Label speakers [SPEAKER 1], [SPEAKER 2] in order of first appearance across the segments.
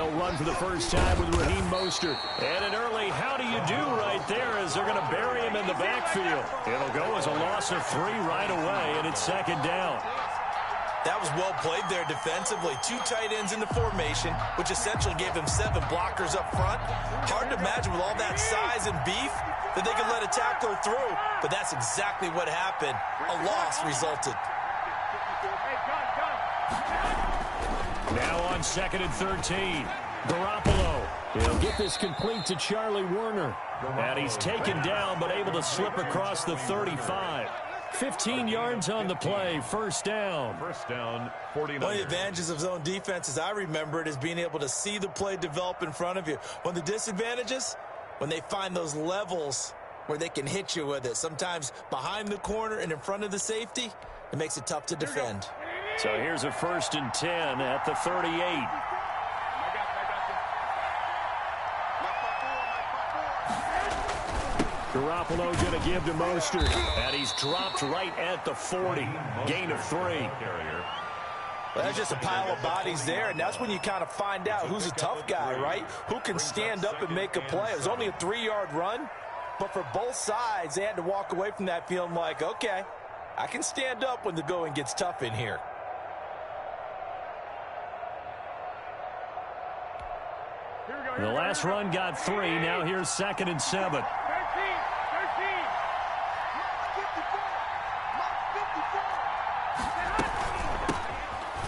[SPEAKER 1] They'll run for the first time with Raheem Mostert. And an early how do you do right there as they're going to bury him in the backfield. It'll go as a loss of 3 right away, and it's second down.
[SPEAKER 2] That was well played there defensively. 2 tight ends in the formation, which essentially gave them 7 blockers up front. Hard to imagine with all that size and beef that they could let a tackler through, but that's exactly what happened. A loss resulted.
[SPEAKER 1] Now on 2nd and 13. Garoppolo. He'll get this complete to Charlie Werner. And he's taken down, but able to slip across the 35. 15 yards on the play, first down.
[SPEAKER 3] First down, 49.
[SPEAKER 2] One of the advantages of zone defense, as I remember it, is being able to see the play develop in front of you. One of the disadvantages, when they find those levels where they can hit you with it. Sometimes behind the corner and in front of the safety, it makes it tough to defend.
[SPEAKER 1] So here's a 1st and 10 at the 38. Garoppolo going to give to Mostert, and he's dropped right at the 40. Gain of 3.
[SPEAKER 2] Well, that's just a pile of bodies there, and that's when you kind of find out who's a tough guy, right? Who can stand up and make a play. It was only a 3-yard run, but for both sides, they had to walk away from that feeling like, okay, I can stand up when the going gets tough in here.
[SPEAKER 1] The last run got 3. Now here's 2nd and 7.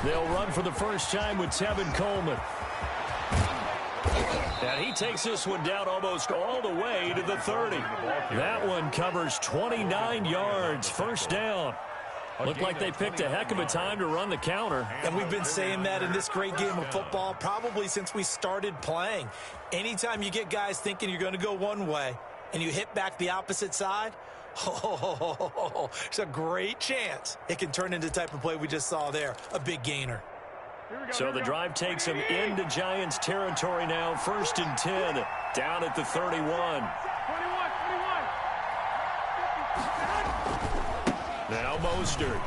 [SPEAKER 1] They'll run for the first time with Tevin Coleman. And he takes this one down almost all the way to the 30. That one covers 29 yards. First down. Looked like they picked a heck of a time to run the counter.
[SPEAKER 2] And we've been saying that in this great game of football probably since we started playing. Anytime you get guys thinking you're going to go one way and you hit back the opposite side, it's a great chance it can turn into the type of play we just saw there, a big gainer.
[SPEAKER 1] So the drive takes them into Giants territory now. 1st and 10, down at the 31. Now Mostert.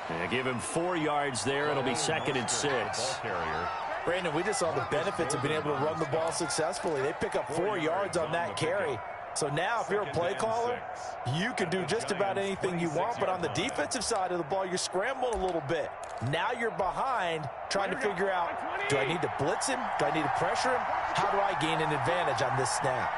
[SPEAKER 1] They give him 4 yards there. It'll be 2nd and 6.
[SPEAKER 2] Brandon, we just saw the benefits of being able to run the ball successfully. They pick up 4 yards on that carry. So now if you're a play caller, you can do just about anything you want. But on the defensive side of the ball, you're scrambling a little bit. Now you're behind trying to figure out, do I need to blitz him? Do I need to pressure him? How do I gain an advantage on this snap?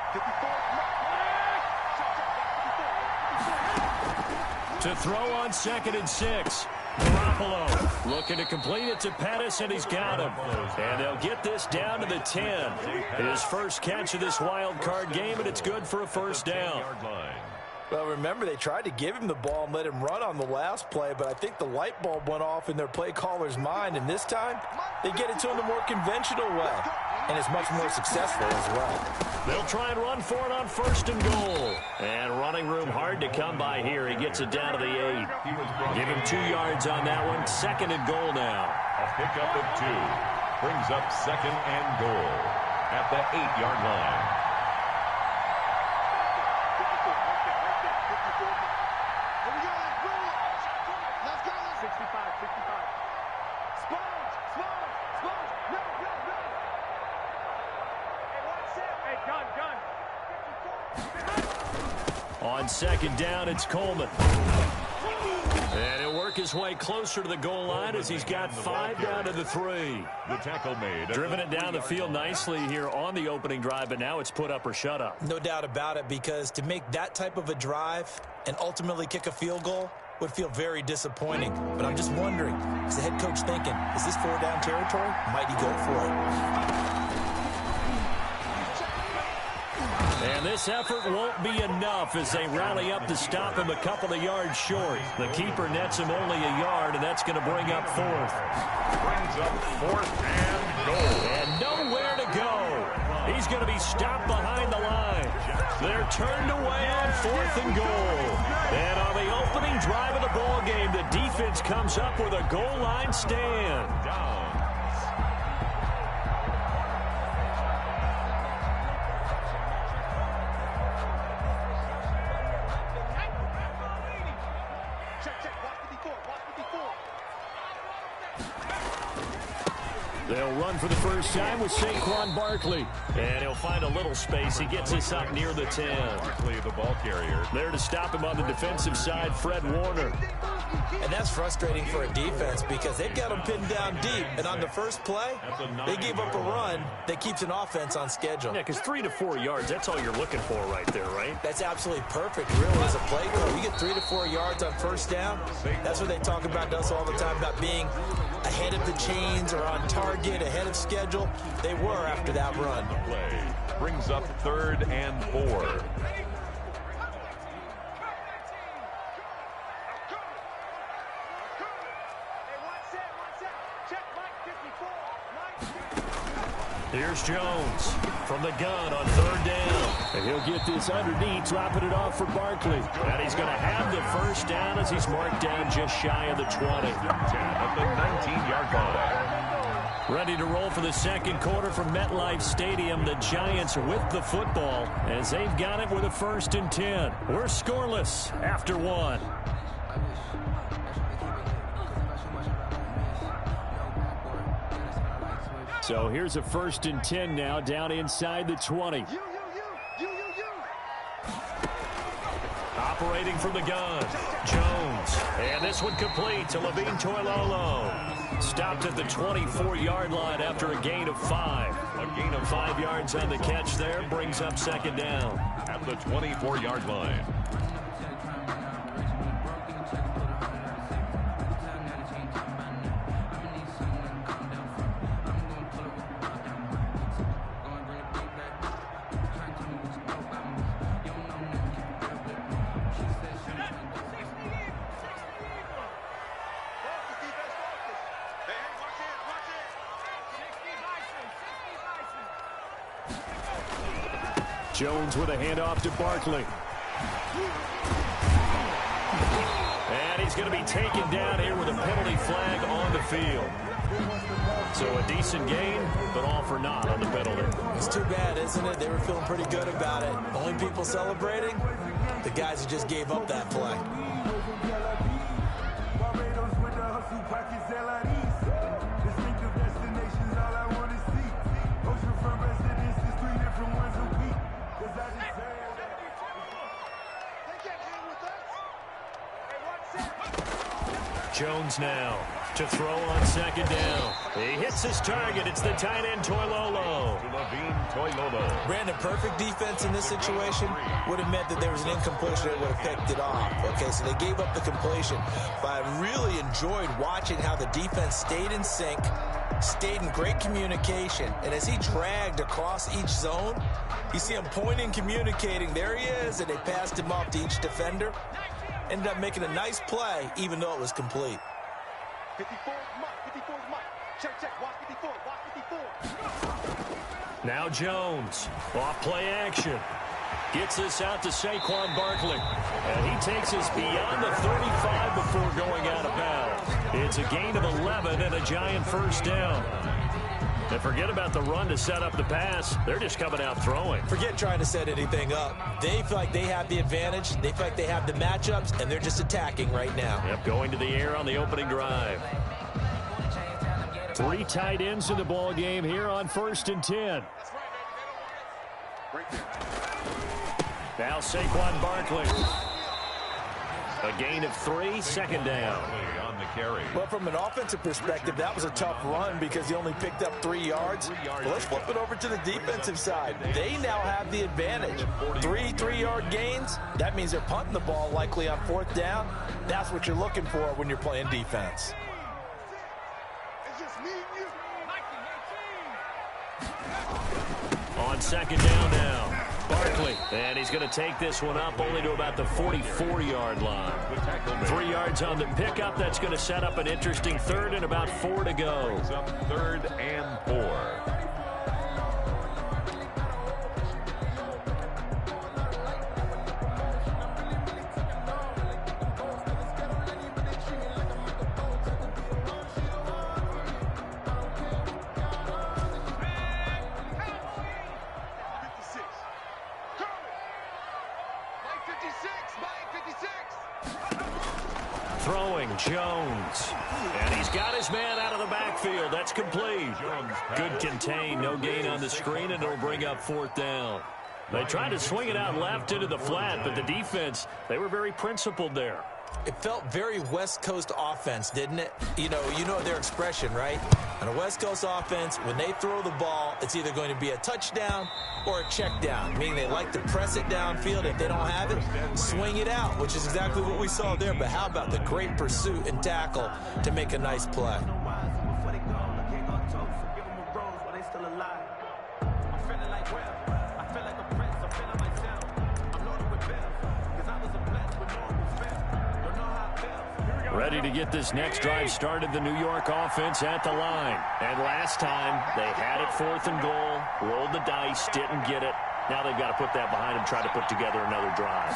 [SPEAKER 1] To throw on 2nd and 6. Garoppolo looking to complete it to Pettis, and he's got him. And they'll get this down to the 10. His first catch of this wild card game, and it's good for a first down.
[SPEAKER 2] Well, remember, they tried to give him the ball and let him run on the last play, but I think the light bulb went off in their play caller's mind, and this time they get it to him the more conventional way, and it's much more successful as well.
[SPEAKER 1] They'll try and run for it on 1st and goal. And running room hard to come by here. He gets it down to the 8. Give him 2 yards on that one. 2nd and goal now.
[SPEAKER 3] A pickup of 2 brings up 2nd and goal at the 8-yard line.
[SPEAKER 1] On 2nd down, it's Coleman. And he'll work his way closer to the goal line as he's got 5 down to the 3.
[SPEAKER 3] The tackle made.
[SPEAKER 1] Driven it down the field nicely here on the opening drive, but now it's put up or shut up.
[SPEAKER 2] No doubt about it, because to make that type of a drive and ultimately kick a field goal would feel very disappointing. But I'm just wondering, is the head coach thinking, is this 4-down territory? Might he go for it?
[SPEAKER 1] And this effort won't be enough as they rally up to stop him a couple of yards short. The keeper nets him only a yard, and that's going to bring up 4th.
[SPEAKER 3] Brings up 4th and goal.
[SPEAKER 1] And nowhere to go. He's going to be stopped behind the line. They're turned away on 4th and goal. And on the opening drive of the ball game, the defense comes up with a goal line stand.
[SPEAKER 3] Down.
[SPEAKER 1] They'll run for the first time with Saquon Barkley. And he'll find a little space. He gets us up near the 10.
[SPEAKER 3] Barkley, the ball carrier.
[SPEAKER 1] There to stop him on the defensive side, Fred Warner.
[SPEAKER 2] And that's frustrating for a defense because they've got him pinned down deep. And on the first play, they gave up a run that keeps an offense on schedule.
[SPEAKER 1] Yeah, because 3 to 4 yards, that's all you're looking for right there, right?
[SPEAKER 2] That's absolutely perfect, really, as a play call. You get 3 to 4 yards on first down. That's what they talk about to us all the time, about being ahead of the chains or on target, ahead of schedule. They were after that run.
[SPEAKER 3] The play brings up 3rd and 4.
[SPEAKER 1] Here's Jones from the gun on 3rd down. And he'll get this underneath, dropping it off for Barkley. And he's going to have the first down as he's marked down just shy of the 20.
[SPEAKER 3] At the 19-yard line.
[SPEAKER 1] Ready to roll for the second quarter from MetLife Stadium. The Giants with the football as they've got it with a 1st and 10. We're scoreless after 1. So here's a 1st and 10 now down inside the 20. Operating from the gun, Jones. And this one complete to Levine Toilolo. Stopped at the 24-yard line after a gain of 5. A gain of 5 yards on the catch there brings up 2nd down.
[SPEAKER 3] At the 24-yard line.
[SPEAKER 1] Jones with a handoff to Barkley. And he's going to be taken down here with a penalty flag on the field. So a decent gain, but all for naught on the penalty.
[SPEAKER 2] It's too bad, isn't it? They were feeling pretty good about it. Only people celebrating, the guys who just gave up that play.
[SPEAKER 1] Jones now to throw on 2nd down. He hits his target. It's the tight end Toilolo.
[SPEAKER 2] Brandon, perfect defense in this situation would have meant that there was an incompletion that would have picked it off. Okay, so they gave up the completion. But I really enjoyed watching how the defense stayed in sync, stayed in great communication. And as he dragged across each zone, you see him pointing, communicating. There he is, and they passed him off to each defender. Ended up making a nice play, even though it was complete.
[SPEAKER 4] 54 is Mike. Check. Watch 54.
[SPEAKER 1] Now Jones, off play action. Gets us out to Saquon Barkley. And he takes us beyond the 35 before going out of bounds. It's a gain of 11 and a Giant 1st down. And forget about the run to set up the pass. They're just coming out throwing.
[SPEAKER 2] Forget trying to set anything up. They feel like they have the advantage. They feel like they have the matchups, and they're just attacking right now.
[SPEAKER 1] Yep, going to the air on the opening drive. 3 tight ends in the ball game here on 1st and 10. Now Saquon Barkley. A gain of 3, 2nd down.
[SPEAKER 3] On the carry.
[SPEAKER 2] Well, from an offensive perspective, that was a tough run because he only picked up 3 yards. But let's flip it over to the defensive side. They now have the advantage. 3 3-yard gains. That means they're punting the ball likely on 4th down. That's what you're looking for when you're playing defense.
[SPEAKER 1] On 2nd down now. Barkley, and he's going to take this one up only to about the 44-yard line. 3 yards on the pickup. That's going to set up an interesting 3rd and about 4 to go.
[SPEAKER 3] 3rd and 4.
[SPEAKER 1] throwing, Jones. And he's got his man out of the backfield. That's complete. Good contain, no gain on the screen, and it'll bring up 4th down. They tried to swing it out left into the flat, but the defense, they were very principled there.
[SPEAKER 2] It felt very West Coast offense, didn't it? You know their expression, right? On a West Coast offense, when they throw the ball, it's either going to be a touchdown or a check down, meaning they like to press it downfield. If they don't have it, swing it out, which is exactly what we saw there. But how about the great pursuit and tackle to make a nice play?
[SPEAKER 1] Ready to get this next drive started, the New York offense at the line. And last time, they had it 4th and goal, rolled the dice, didn't get it. Now they've got to put that behind them, try to put together another drive.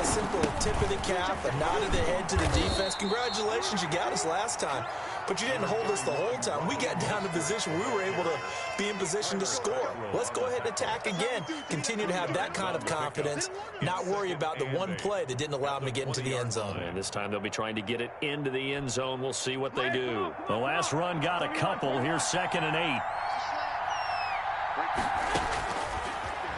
[SPEAKER 2] A simple tip of the cap, a nod of the head to the defense. Congratulations, you got us last time. But you didn't hold us the whole time. We got down to position. We were able to be in position to score. Let's go ahead and attack again. Continue to have that kind of confidence, not worry about the one play that didn't allow them to get into the end zone.
[SPEAKER 1] And this time they'll be trying to get it into the end zone. We'll see what they do. The last run got a couple. Here's 2nd and 8.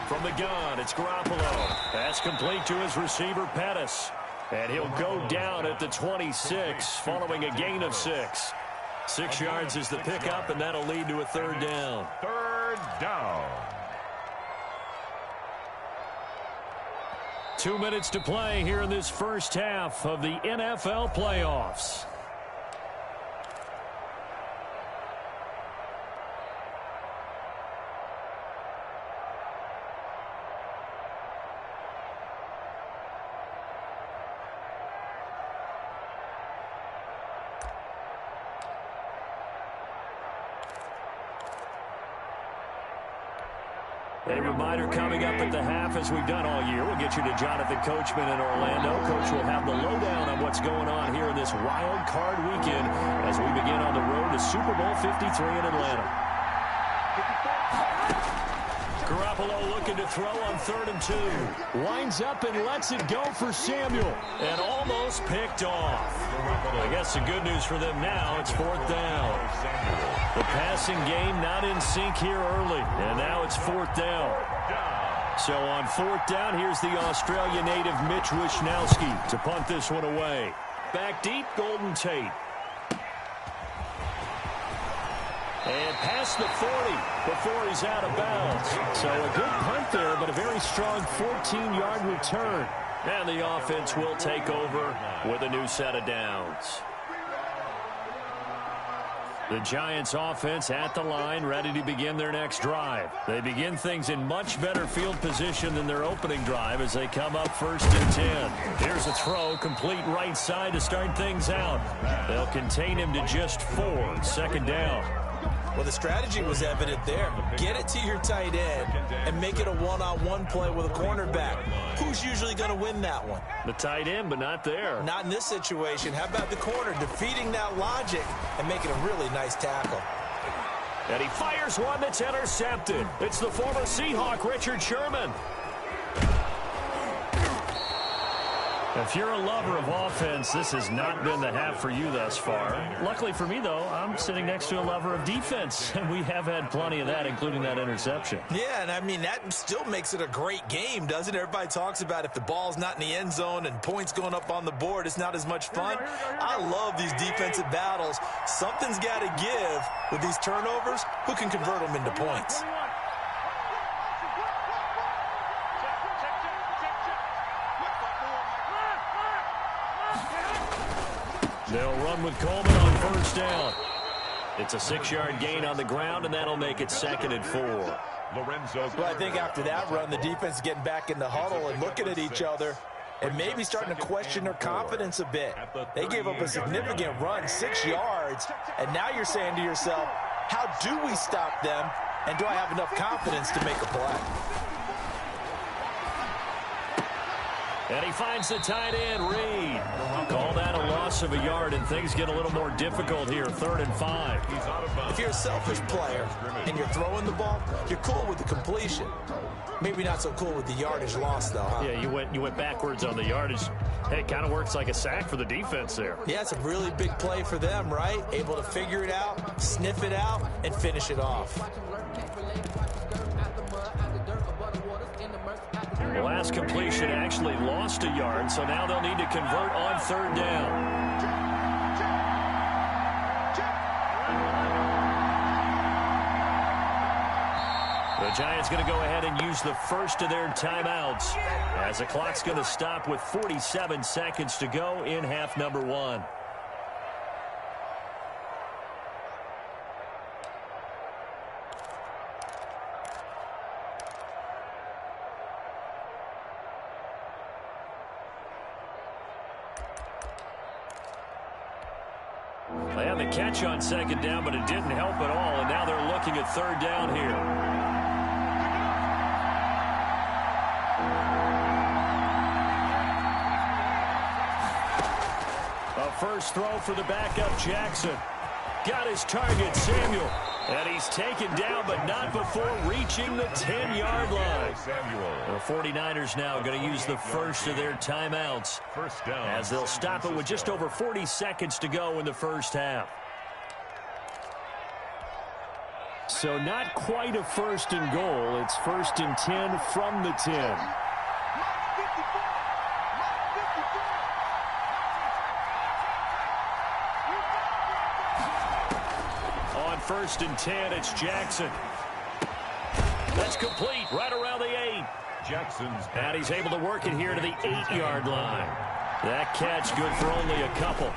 [SPEAKER 1] From the gun, it's Garoppolo. That's complete to his receiver, Pettis. And he'll go down at the 26, following a gain of 6. 6 yards is the pickup, and that'll lead to a 3rd down.
[SPEAKER 3] 3rd down.
[SPEAKER 1] 2 minutes to play here in this first half of the NFL playoffs. A reminder coming up at the half, as we've done all year. We'll get you to Jonathan Coachman in Orlando. Coach will have the lowdown on what's going on here in this wild card weekend as we begin on the road to Super Bowl 53 in Atlanta. Garoppolo looking to throw on 3rd and 2. Winds up and lets it go for Samuel. And almost picked off. I guess the good news for them now, it's 4th down. The passing game not in sync here early. And now it's 4th down. So on 4th down, here's the Australia native Mitch Wishnowsky to punt this one away. Back deep, Golden Tate. And past the 40 before he's out of bounds. So a good punt there, but a very strong 14-yard return. And the offense will take over with a new set of downs. The Giants offense at the line, ready to begin their next drive. They begin things in much better field position than their opening drive as they come up 1st and 10. Here's a throw, complete right side to start things out. They'll contain him to just 4, 2nd down.
[SPEAKER 2] Well, the strategy was evident there. Get it to your tight end and make it a one-on-one play with a cornerback. Who's usually going to win that one?
[SPEAKER 1] The tight end, but not there.
[SPEAKER 2] Not in this situation. How about the corner defeating that logic and making a really nice tackle?
[SPEAKER 1] And he fires one that's intercepted. It's the former Seahawk, Richard Sherman. If you're a lover of offense, this has not been the half for you thus far. Luckily for me, though, I'm sitting next to a lover of defense, and we have had plenty of that, including that interception.
[SPEAKER 2] Yeah, and I mean, that still makes it a great game, doesn't it? Everybody talks about if the ball's not in the end zone and points going up on the board, it's not as much fun. I love these defensive battles. Something's got to give with these turnovers. Who can convert them into points?
[SPEAKER 1] They'll run with Coleman on 1st down. It's a 6-yard gain on the ground, and that'll make it 2nd and 4.
[SPEAKER 2] Well, I think after that run, the defense is getting back in the huddle and looking at each other and maybe starting to question their confidence a bit. They gave up a significant run, 6 yards, and now you're saying to yourself, how do we stop them, and do I have enough confidence to make a play?
[SPEAKER 1] And he finds the tight end, Reed. Call that a loss loss of a yard, and things get a little more difficult here. 3rd and 5.
[SPEAKER 2] If you're a selfish player and you're throwing the ball, you're cool with the completion. Maybe not so cool with the yardage loss, though, huh?
[SPEAKER 1] Yeah, you went backwards on the yardage. Hey, it kind of works like a sack for the defense there.
[SPEAKER 2] Yeah, it's a really big play for them, right? Able to figure it out, sniff it out, and finish it off.
[SPEAKER 1] The last completion actually lost a yard, so now they'll need to convert on 3rd down. The Giants going to go ahead and use the first of their timeouts as the clock's going to stop with 47 seconds to go in half number 1. They had the catch on 2nd down, but it didn't help at all, and now they're looking at 3rd down here. First throw for the backup, Jackson. Got his target, Samuel. And he's taken down, but not before reaching the 10-yard line. The 49ers now going to use the first of their timeouts as they'll stop it with just over 40 seconds to go in the first half. So not quite a 1st and goal. It's 1st and 10 from the 10. On 1st and 10, it's Jackson. That's complete right around the 8.
[SPEAKER 3] Jackson's
[SPEAKER 1] and he's able to work it here to the 8-yard line. That catch good for only a couple.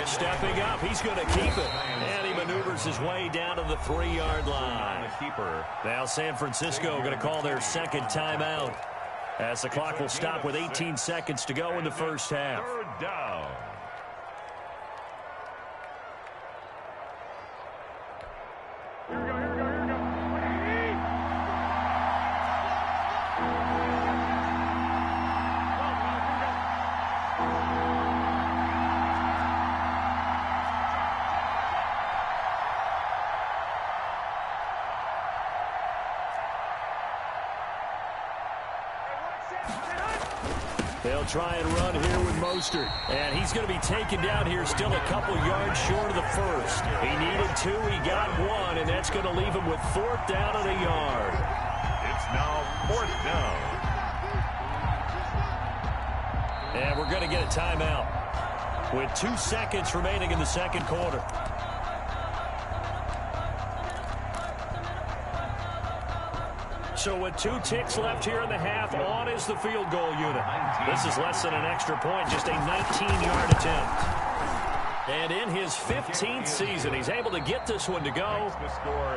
[SPEAKER 1] Stepping up, he's going to keep it. And he maneuvers his way down to the 3-yard line. Now San Francisco going to call their 2nd timeout as the clock will stop with 18 seconds to go in the first half.
[SPEAKER 3] 3rd down.
[SPEAKER 1] They'll try and run here with Mostert. And he's going to be taken down here still a couple yards short of the first. He needed 2, he got 1, and that's going to leave him with 4th down and a yard.
[SPEAKER 3] It's now 4th down.
[SPEAKER 1] And we're going to get a timeout with 2 seconds remaining in the second quarter. So with 2 ticks left here in the half, on is the field goal unit. This is less than an extra point, just a 19-yard attempt. And in his 15th season, he's able to get this one to go.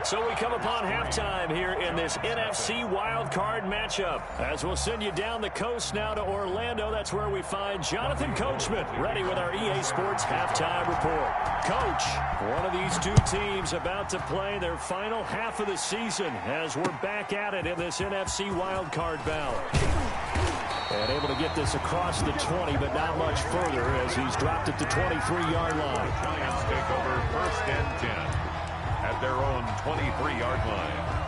[SPEAKER 1] So we come upon halftime here in this NFC wildcard matchup. As we'll send you down the coast now to Orlando, that's where we find Jonathan Coachman, ready with our EA Sports halftime report. Coach, one of these 2 teams about to play their final half of the season as we're back at it in this NFC wildcard battle. And able to get this across the 20, but not much further as he's dropped at the 23-yard line.
[SPEAKER 3] The Giants take over 1st and 10 at their own 23-yard line.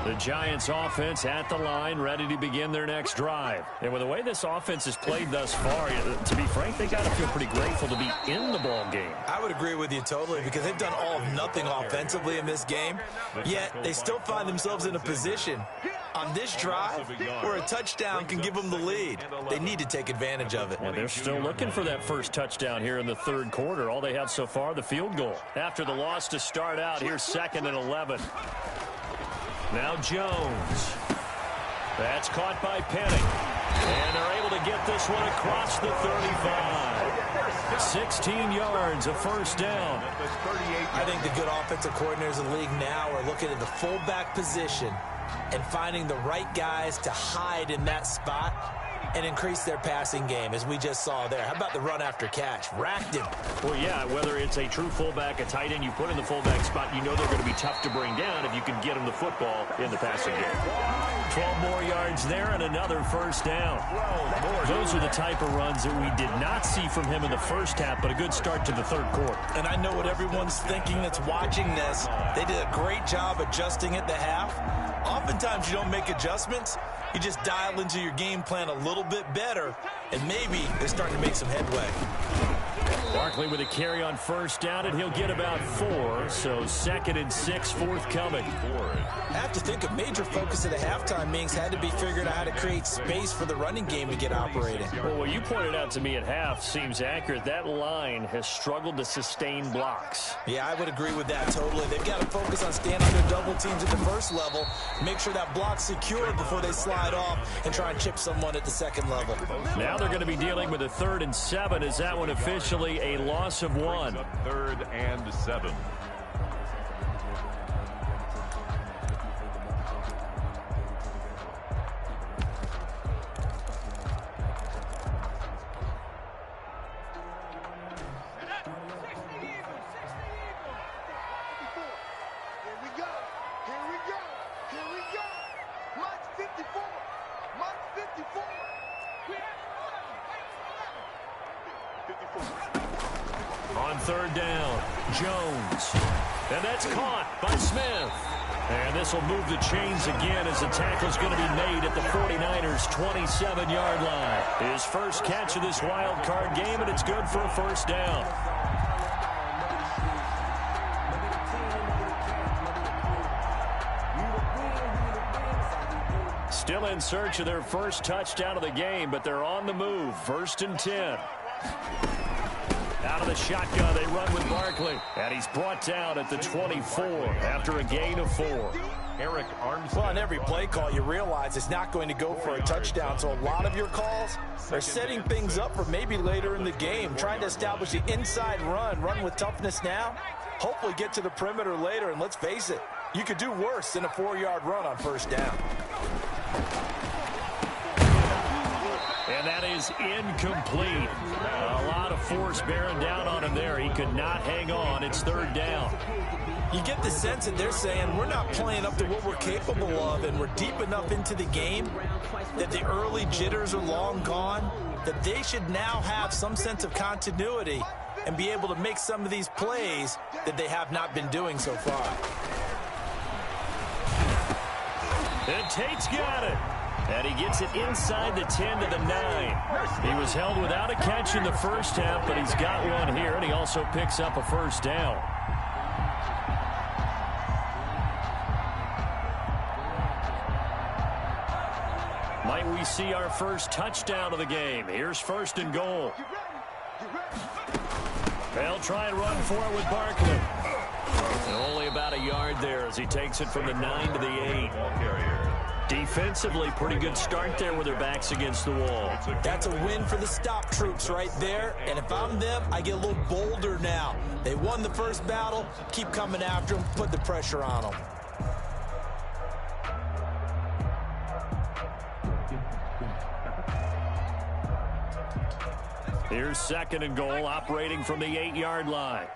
[SPEAKER 1] The Giants offense at the line, ready to begin their next drive. And with the way this offense has played thus far, to be frank, they got to feel pretty grateful to be in the ball game.
[SPEAKER 2] I would agree with you totally because they've done all of nothing offensively in this game, yet they still find themselves in a position on this drive where a touchdown can give them the lead. They need to take advantage of it.
[SPEAKER 1] Well, they're still looking for that first touchdown here in the 3rd quarter. All they have so far, the field goal. After the loss to start out, here's 2nd and 11. Now Jones. That's caught by Penning. And they're able to get this one across the 35. 16 yards, a first down.
[SPEAKER 2] I think the good offensive coordinators in the league now are looking at the fullback position and finding the right guys to hide in that spot and increase their passing game, as we just saw there. How about the run after catch? Racked him.
[SPEAKER 1] Well, yeah, whether it's a true fullback, a tight end, you put in the fullback spot, you know they're going to be tough to bring down if you can get them the football in the passing game. 12 more yards there and another first down. Those are the type of runs that we did not see from him in the first half, but a good start to the third quarter.
[SPEAKER 2] And I know what everyone's thinking that's watching this. They did a great job adjusting at the half. Oftentimes you don't make adjustments. You just dial into your game plan a little bit better, and maybe they're starting to make some headway.
[SPEAKER 1] Barkley with a carry on first down, and he'll get about 4, so 2nd and 6 forthcoming.
[SPEAKER 2] I have to think a major focus of the halftime meetings had to be figuring out how to create space for the running game to get operating.
[SPEAKER 1] Well, what you pointed out to me at half seems accurate. That line has struggled to sustain blocks.
[SPEAKER 2] Yeah, I would agree with that totally. They've got to focus on standing their double teams at the first level, make sure that block's secure before they slide off, and try and chip someone at the second level.
[SPEAKER 1] Now they're going to be dealing with a 3rd and 7. Is that one officially a loss of 1?
[SPEAKER 3] 3rd and 7.
[SPEAKER 1] On 3rd down, Jones. And that's caught by Smith. And this will move the chains again as the tackle's going to be made at the 49ers' 27-yard line. His first catch of this wild card game, and it's good for a first down. Still in search of their first touchdown of the game, but they're on the move. 1st and 10. Out of the shotgun, they run with Barkley. And he's brought down at the 24 after a gain of 4.
[SPEAKER 3] Eric Armstead.
[SPEAKER 2] Well, on every play call, you realize it's not going to go for a touchdown. So a lot of your calls are setting things up for maybe later in the game, trying to establish the inside run with toughness now, hopefully get to the perimeter later. And let's face it, you could do worse than a 4-yard run on first down.
[SPEAKER 1] And that is incomplete. A lot of force bearing down on him there. He could not hang on. It's 3rd down.
[SPEAKER 2] You get the sense that they're saying we're not playing up to what we're capable of, and we're deep enough into the game that the early jitters are long gone, that they should now have some sense of continuity and be able to make some of these plays that they have not been doing so far.
[SPEAKER 1] And Tate's got it. And he gets it inside the 10 to the 9. He was held without a catch in the first half, but he's got one here, and he also picks up a first down. Might we see our first touchdown of the game? Here's 1st and goal. They'll try and run for it with Barkley. And only about a yard there as he takes it from the 9 to the 8. Defensively, pretty good start there with their backs against the wall.
[SPEAKER 2] That's a win for the stop troops right there. And if I'm them, I get a little bolder now. They won the first battle. Keep coming after them. Put the pressure on them.
[SPEAKER 1] Here's 2nd and goal, operating from the 8-yard line.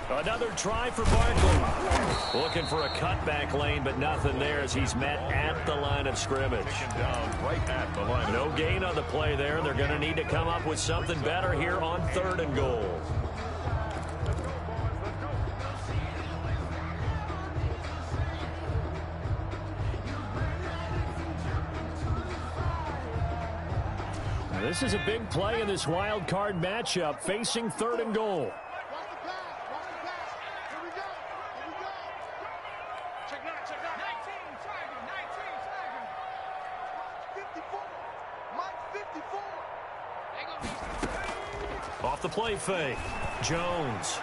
[SPEAKER 1] Another try for Barkley. Looking for a cutback lane, but nothing there as he's met at the line of scrimmage. No gain on the play there. They're going to need to come up with something better here on 3rd and goal. This is a big play in this wild card matchup, facing 3rd and goal. Off the play fake, Jones.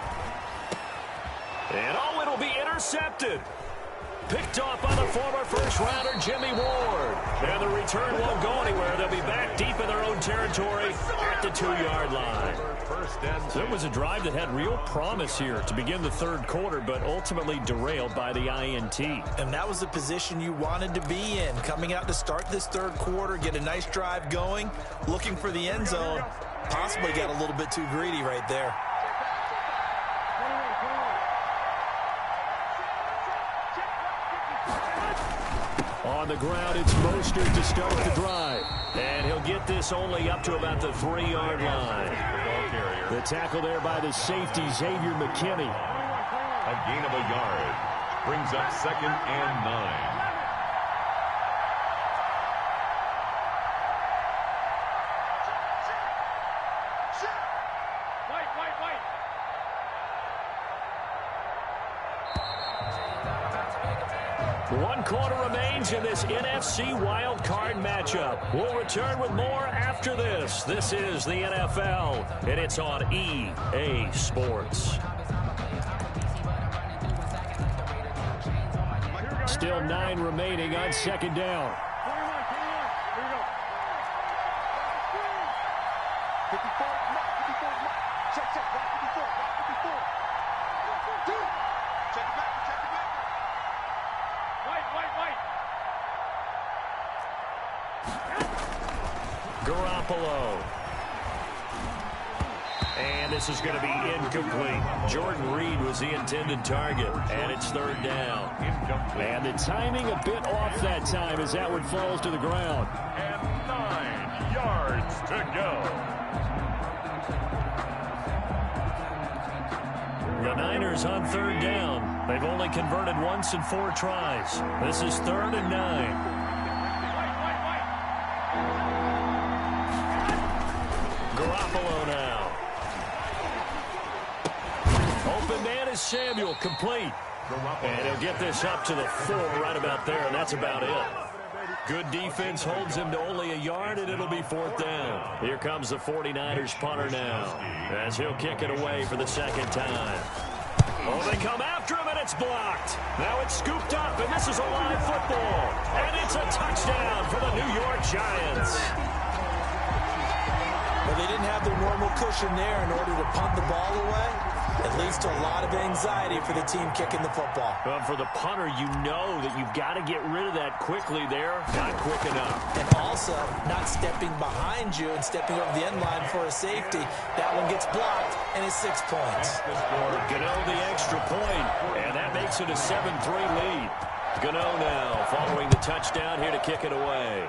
[SPEAKER 1] And it'll be intercepted. Picked off by the former first-rounder Jimmy Ward. And the return won't go anywhere. They'll be back deep in their own territory at the 2-yard line. So it was a drive that had real promise here to begin the third quarter, but ultimately derailed by the INT.
[SPEAKER 2] And that was the position you wanted to be in. Coming out to start this third quarter, get a nice drive going, looking for the end zone. Possibly got a little bit too greedy right there.
[SPEAKER 1] On the ground, it's Mostert to start the drive. And he'll get this only up to about the 3-yard line. The tackle there by the safety, Xavier McKinney.
[SPEAKER 3] A gain of a yard. Brings up 2nd and 9.
[SPEAKER 1] One quarter remains in this NFC wildcard matchup. We'll return with more after this. This is the NFL, and it's on EA Sports. Still 9 remaining on 2nd down.
[SPEAKER 4] 54, check, right 54, right 54. 2, check it back. White.
[SPEAKER 1] Garoppolo. And this is going to be incomplete. Jordan Reed was the intended target, and it's 3rd down. And the timing a bit off that time as that one falls to the ground.
[SPEAKER 3] And 9 yards to go.
[SPEAKER 1] The Niners on 3rd down. They've only converted once in 4 tries. This is 3rd and 9. Garoppolo now. Open man is Samuel, complete. And he'll get this up to the 4 right about there, and that's about it. Good defense holds him to only a yard, and it'll be 4th down. Here comes the 49ers punter now, as he'll kick it away for the 2nd time. Oh, they come after him, and it's blocked. Now it's scooped up, and this is a live football. And it's a touchdown for the New York Giants.
[SPEAKER 2] Well, they didn't have the normal cushion there in order to punt the ball away. It leads to a lot of anxiety for the team kicking the football.
[SPEAKER 1] Well, for the punter, you know that you've got to get rid of that quickly there. Not quick enough.
[SPEAKER 2] And also, not stepping behind you and stepping over the end line for a safety. That one gets blocked, and it's 6 points.
[SPEAKER 1] Gano the extra point, and that makes it a 7-3 lead. Gano now following the touchdown here to kick it away.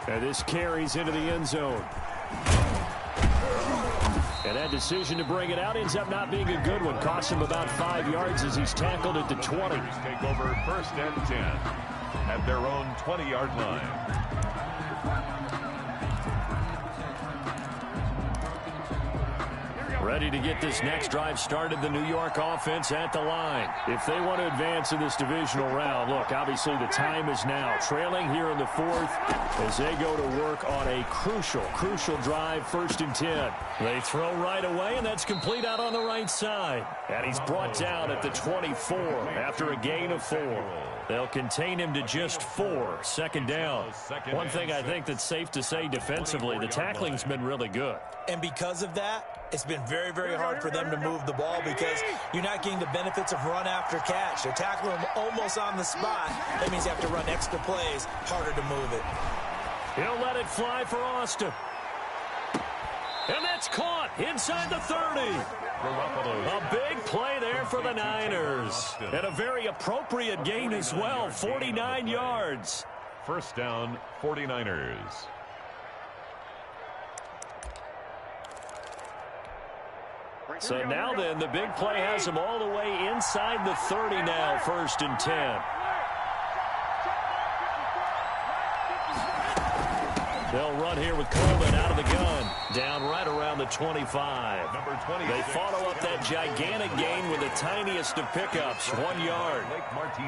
[SPEAKER 1] And this carries into the end zone. And that decision to bring it out ends up not being a good one. Costs him about 5 yards as he's tackled at the 20.
[SPEAKER 3] Take over 1st and 10 at their own 20-yard line.
[SPEAKER 1] Ready to get this next drive started, the New York offense at the line. If they want to advance in this divisional round, look, obviously the time is now. Trailing here in the 4th as they go to work on a crucial drive, 1st and 10. They throw right away, and that's complete out on the right side. And he's brought down at the 24 after a gain of 4. They'll contain him to just 4, 2nd down. One thing I think that's safe to say defensively, the tackling's been really good.
[SPEAKER 2] And because of that, it's been very, very hard for them to move the ball because you're not getting the benefits of run after catch. They're tackling him almost on the spot. That means you have to run extra plays, harder to move it.
[SPEAKER 1] He'll let it fly for Austin. And that's caught inside the 30. A big play there for the Niners. And a very appropriate gain as well, 49 yards.
[SPEAKER 3] 1st down, 49ers.
[SPEAKER 1] So now then, the big play has them all the way inside the 30 now, 1st and 10. They'll run here with Coleman out of the gun, down right around the 25.
[SPEAKER 3] Number 20.
[SPEAKER 1] They follow up that gigantic gain with the tiniest of pickups, 1 yard.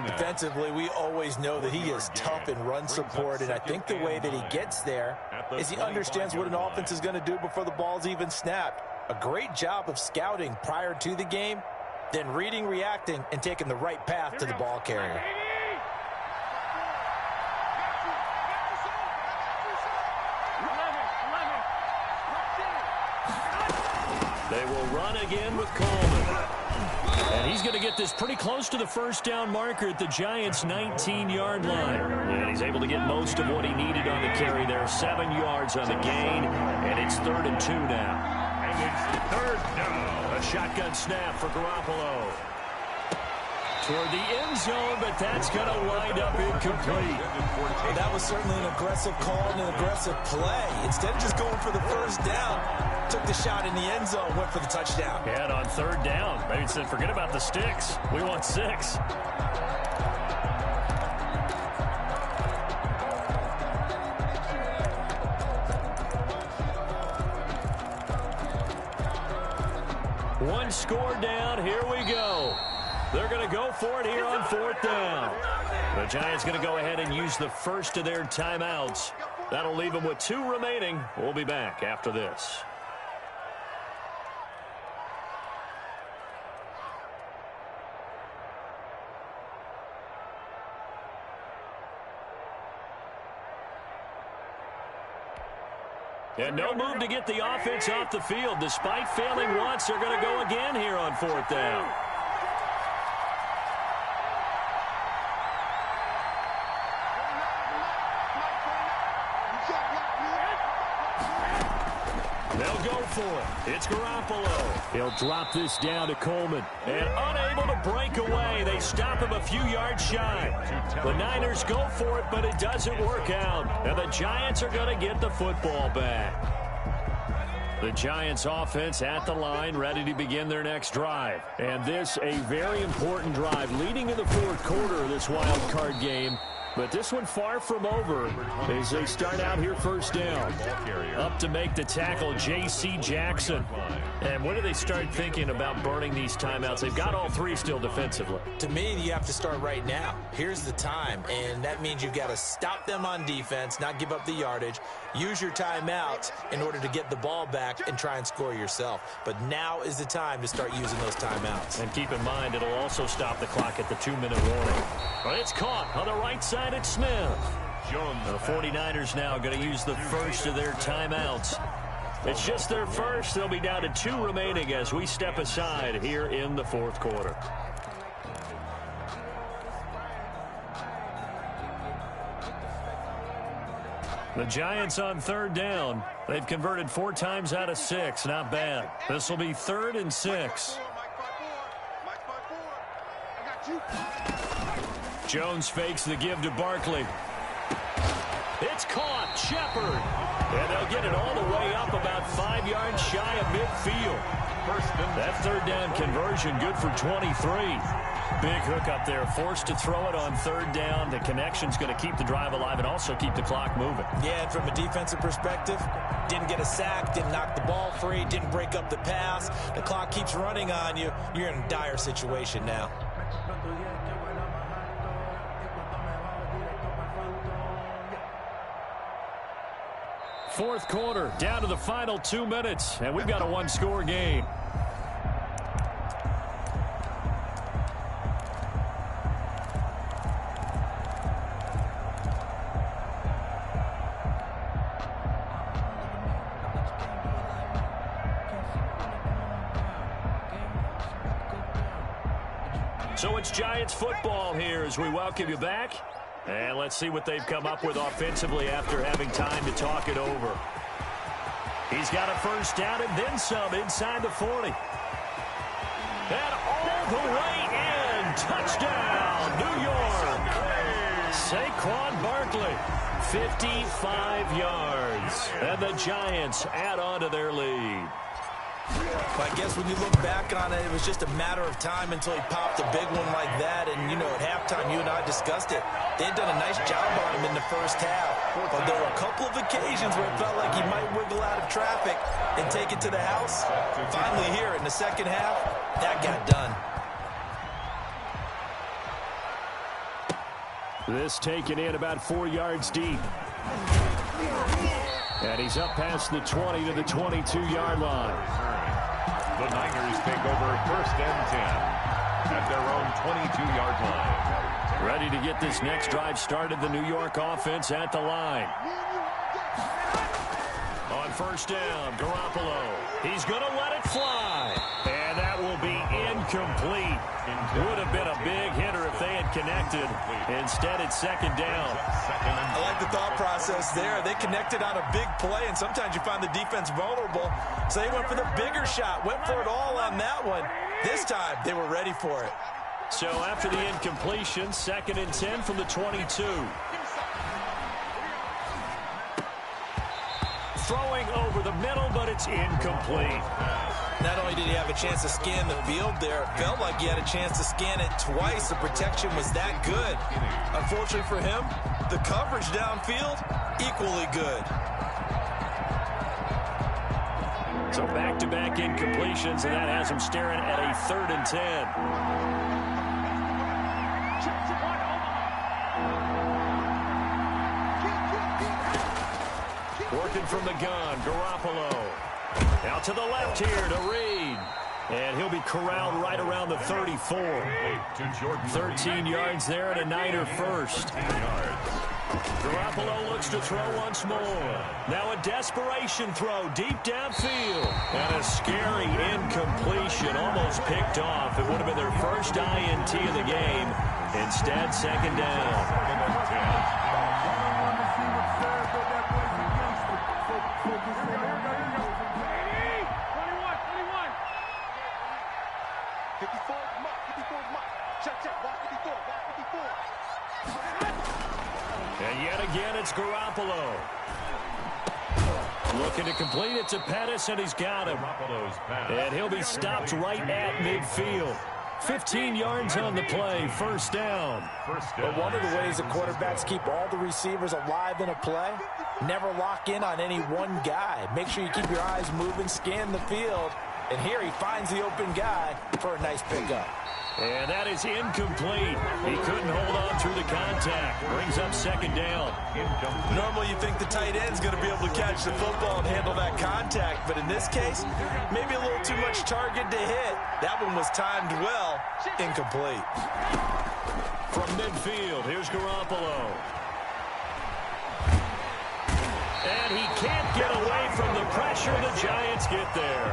[SPEAKER 2] Defensively, we always know that he is tough in run support, and I think the way that he gets there is he understands what an offense is going to do before the ball's even snapped. A great job of scouting prior to the game, then reading, reacting, and taking the right path to the ball carrier.
[SPEAKER 1] They will run again with Coleman. And he's going to get this pretty close to the first down marker at the Giants' 19-yard line. And he's able to get most of what he needed on the carry there. 7 yards on the gain, and it's 3rd and 2 now.
[SPEAKER 3] And it's 3rd down.
[SPEAKER 1] A shotgun snap for Garoppolo. Toward the end zone, but that's going to wind up incomplete.
[SPEAKER 2] Well, that was certainly an aggressive call and an aggressive play. Instead of just going for the first down, took the shot in the end zone, went for the touchdown.
[SPEAKER 1] And on 3rd down, maybe said, forget about the sticks. We want 6. One score down. Here we go. They're going to go for it here on 4th down. The Giants going to go ahead and use the first of their timeouts. That'll leave them with 2 remaining. We'll be back after this. And no move to get the offense off the field. Despite failing once, they're going to go again here on 4th down. They'll go for it. It's Garoppolo. He'll drop this down to Coleman. And unable to break away. They stop him a few yards shy. The Niners go for it, but it doesn't work out. And the Giants are going to get the football back. The Giants offense at the line, ready to begin their next drive. And this, a very important drive leading to the 4th quarter of this wild card game. But this one far from over as they start out here 1st down. Up to make the tackle, J.C. Jackson. And when do they start thinking about burning these timeouts? They've got all 3 still defensively.
[SPEAKER 2] To me, you have to start right now. Here's the time, and that means you've got to stop them on defense, not give up the yardage, use your timeouts in order to get the ball back and try and score yourself. But now is the time to start using those timeouts.
[SPEAKER 1] And keep in mind, it'll also stop the clock at the 2-minute warning. But it's caught on the right side at Smith. The 49ers now going to use the first of their timeouts. It's just their first. They'll be down to 2 remaining as we step aside here in the 4th quarter. The Giants on 3rd down. They've converted 4 times out of 6. Not bad. This will be 3rd and 6. Jones fakes the give to Barkley. It's caught. Shepard. And they'll get it all the way up about 5 yards shy of midfield. That 3rd down conversion good for 23. Big hook up there. Forced to throw it on 3rd down. The connection's going to keep the drive alive and also keep the clock moving.
[SPEAKER 2] Yeah, and from a defensive perspective, didn't get a sack, didn't knock the ball free, didn't break up the pass. The clock keeps running on you. You're in a dire situation now.
[SPEAKER 1] Fourth quarter, down to the final 2 minutes, and we've got a 1-score game. So it's Giants football here as we welcome you back. And let's see what they've come up with offensively after having time to talk it over. He's got a first down and then some inside the 40. And all the way in. Touchdown, New York. Saquon Barkley, 55 yards. And the Giants add on to their lead.
[SPEAKER 2] Well, I guess when you look back on it, it was just a matter of time until he popped a big one like that. And, you know, at halftime, you and I discussed it. They had done a nice job on him in the first half. But there were a couple of occasions where it felt like he might wiggle out of traffic and take it to the house. Finally here in the second half, that got done.
[SPEAKER 1] This taken in about 4 yards deep. And he's up past the 20 to the 22-yard line.
[SPEAKER 3] The Niners take over 1st and 10 at their own 22-yard line.
[SPEAKER 1] Ready to get this next drive started, the New York offense at the line. On 1st down, Garoppolo. He's going to let it fly. And that will be incomplete. Would have been a big hitter if they had connected. Instead, it's 2nd down.
[SPEAKER 2] I like the thought process there. They connected on a big play, and sometimes you find the defense vulnerable. So they went for the bigger shot, went for it all on that one. This time, they were ready for it.
[SPEAKER 1] So after the incompletion, 2nd and 10 from the 22. Throwing over the middle, but it's incomplete.
[SPEAKER 2] Not only did he have a chance to scan the field there, it felt like he had a chance to scan it twice. The protection was that good. Unfortunately for him, the coverage downfield, equally good.
[SPEAKER 1] So back-to-back incompletions, and that has him staring at a 3rd and 10. Working from the gun, Garoppolo. Out to the left here to Reed. And he'll be corralled right around the 34. 13 yards there and a Niner first. Garoppolo looks to throw once more. Now a desperation throw deep downfield. And a scary incompletion, almost picked off. It would have been their first INT of the game. Instead, 2nd down. And yet again, it's Garoppolo. Looking to complete it to Pettis, and he's got him. And he'll be stopped right at midfield. 15 yards on the play, 1st down.
[SPEAKER 2] But one of the ways that quarterbacks keep all the receivers alive in a play, never lock in on any one guy. Make sure you keep your eyes moving, scan the field. And here he finds the open guy for a nice pickup.
[SPEAKER 1] And that is incomplete. He couldn't hold on through the contact. Brings up 2nd down.
[SPEAKER 2] Normally you think the tight end's going to be able to catch the football and handle that contact. But in this case, maybe a little too much target to hit. That one was timed well. Incomplete.
[SPEAKER 1] From midfield, here's Garoppolo. And he can't get away from the pressure. The Giants get there.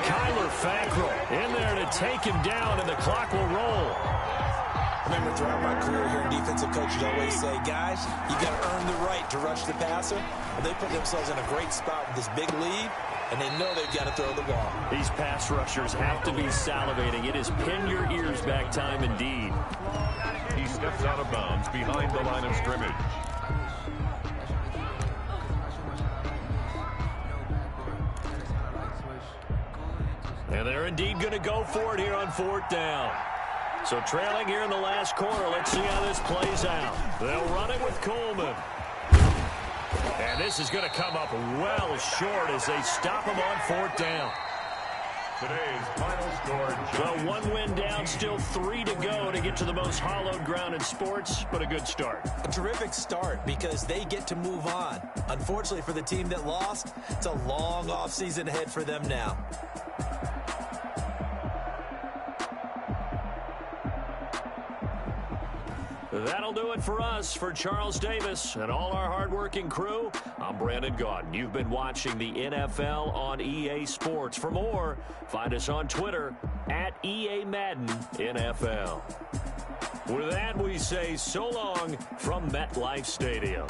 [SPEAKER 1] Kyler Fackrell in there to take him down, and the clock will roll.
[SPEAKER 2] I remember throughout my career here, defensive coaches always say, guys, you got to earn the right to rush the passer. And they put themselves in a great spot with this big lead, and they know they've got to throw the ball.
[SPEAKER 1] These pass rushers have to be salivating. It is pin your ears back time indeed.
[SPEAKER 3] He steps out of bounds behind the line of scrimmage.
[SPEAKER 1] And they're indeed going to go for it here on 4th down. So trailing here in the last quarter, let's see how this plays out. They'll run it with Coleman. And this is going to come up well short as they stop him on 4th down.
[SPEAKER 3] Today's final score.
[SPEAKER 1] Well, 1 win down, still 3 to go to get to the most hallowed ground in sports, but a good start.
[SPEAKER 2] A terrific start because they get to move on. Unfortunately for the team that lost, it's a long offseason ahead for them now.
[SPEAKER 1] That'll do it for us. For Charles Davis and all our hardworking crew, I'm Brandon Gaudin. You've been watching the NFL on EA Sports. For more, find us on Twitter at EA Madden NFL. With that, we say so long from MetLife Stadium.